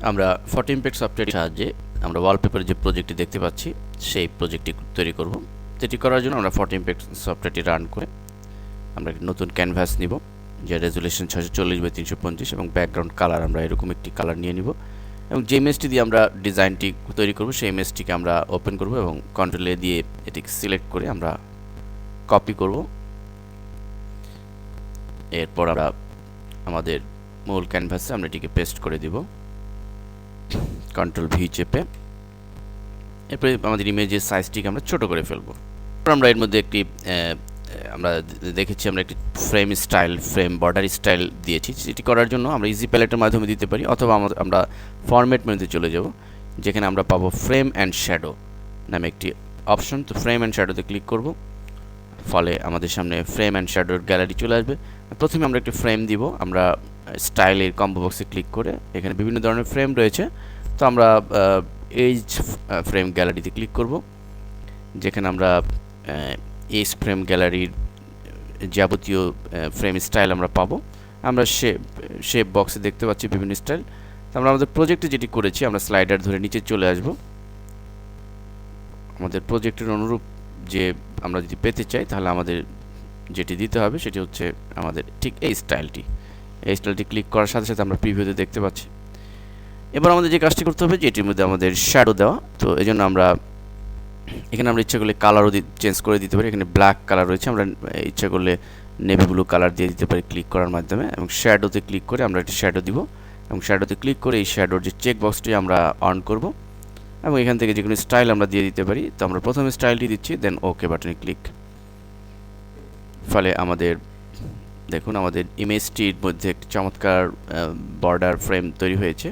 আমরা photo impact সফটওয়্যারের সাহায্যে আমরা ওয়ালপেপারের যে প্রজেক্টটি দেখতে পাচ্ছি সেই প্রজেক্টটি তৈরি করব। এটি করার জন্য আমরা ফটো ইমপ্যাক্ট সফটওয়্যারটি রান করে আমরা একটি নতুন ক্যানভাস নিব, যে রেজুলেশন 640x350 এবং ব্যাকগ্রাউন্ড কালার আমরা এরকম একটি কালার নিয়ে নিব এবং যে ইমেজটি দিয়ে আমরা ডিজাইনটি তৈরি করব সেই ইমেজটিকে আমরা ওপেন করব এবং কন্ট্রোল এ দিয়ে এটিকে সিলেক্ট করে আমরা কপি করব। এরপর আমরা আমাদের মূল ক্যানভাসে আমরা এটিকে পেস্ট করে দিব, কন্ট্রোল ভি চেপে। এরপরে আমাদের ইমেজের সাইজটিকে আমরা ছোট করে ফেলব। আমরা এর মধ্যে একটি আমরা দেখেছি আমরা একটি frame style, frame border style দিয়েছি। এটি করার জন্য আমরা ইজি প্যালেটের মাধ্যমে দিতে পারি, অথবা আমরা ফরম্যাট মেনুতে চলে যাব, যেখানে আমরা পাবো ফ্রেম অ্যান্ড শ্যাডো নামে একটি অপশন। তো ফ্রেম অ্যান্ড শ্যাডোতে ক্লিক করব, ফলে আমাদের সামনে ফ্রেম অ্যান্ড শ্যাডোর গ্যালারি চলে আসবে। প্রথমে আমরা একটি ফ্রেম দিব, আমরা স্টাইলের কম্বো বক্সে ক্লিক করে এখানে বিভিন্ন ধরনের ফ্রেম রয়েছে। তো আমরা এইজ ফ্রেম গ্যালারিতে ক্লিক করব, যেখানে আমরা এইজ ফ্রেম গ্যালারির যাবতীয় ফ্রেম স্টাইল আমরা পাবো। আমরা শেপ বক্সে দেখতে পাচ্ছি বিভিন্ন স্টাইল। তো আমরা আমাদের প্রজেক্টে যেটি করেছি, আমরা স্লাইডার ধরে নিচে চলে আসব। আমাদের প্রজেক্টের অনুরূপ যে আমরা যদি পেতে চাই, তাহলে আমাদের যেটি দিতে হবে সেটি হচ্ছে আমাদের ঠিক এই স্টাইলটি। এই স্টাইলটি ক্লিক করার সাথে সাথে আমরা প্রিভিউতে দেখতে পাচ্ছি। এবার আমাদের যে কাজটি করতে হবে যে এটির মধ্যে আমাদের শ্যাডো দেওয়া। তো এই জন্য আমরা এখানে আমরা ইচ্ছা করলে কালারও চেঞ্জ করে দিতে পারি। এখানে ব্ল্যাক কালার রয়েছে, আমরা ইচ্ছা করলে নেভি ব্লু কালার দিয়ে দিতে পারি ক্লিক করার মাধ্যমে। এবং শ্যাডোতে ক্লিক করে আমরা একটি শ্যাডো দিব এবং শ্যাডোতে ক্লিক করে এই শ্যাডোর যে চেক বক্সটি আমরা অন করব এবং এখান থেকে যে কোনো স্টাইল আমরা দিয়ে দিতে পারি। তো আমরা প্রথমে স্টাইলটি দিচ্ছি, দেন ওকে বাটনে ক্লিক। ফলে আমাদের দেখুন আমাদের ইমেজটির মধ্যে একটি চমৎকার বর্ডার ফ্রেম তৈরি হয়েছে।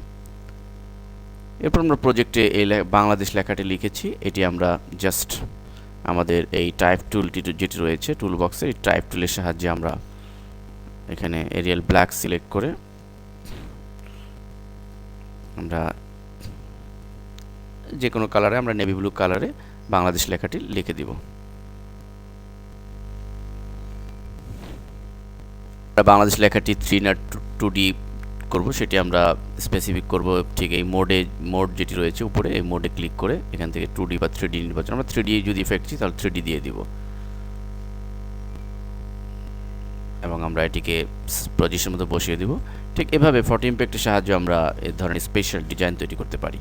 এরপর আমরা প্রজেক্টে এই বাংলাদেশ লেখাটি লিখেছি। এটি আমরা জাস্ট আমাদের এই টাইপ টুলটি যেটি রয়েছে টুল বক্সে, এই টাইপ টুলের সাহায্যে আমরা এখানে এরিয়াল ব্ল্যাক সিলেক্ট করে আমরা যে কোনো কালারে, আমরা নেভি ব্লু কালারে বাংলাদেশ লেখাটি লিখে দিব। বাংলাদেশ লেখাটি 3D না 2D করব সেটি আমরা স্পেসিফিক করব ঠিক এই মোড যেটি রয়েছে উপরে, এই মোডে ক্লিক করে এখান থেকে 2D বা 3D নির্বাচন। আমরা 3D যদি ইফেক্ট চাই তাহলে 3D দিয়ে দিব এবং আমরা এটিকে পজিশনের মতো বসিয়ে দিব। ঠিক এভাবে ফটো ইমপ্যাক্টের সাহায্যে আমরা এই ধরনের স্পেশাল ডিজাইন তৈরি করতে পারি।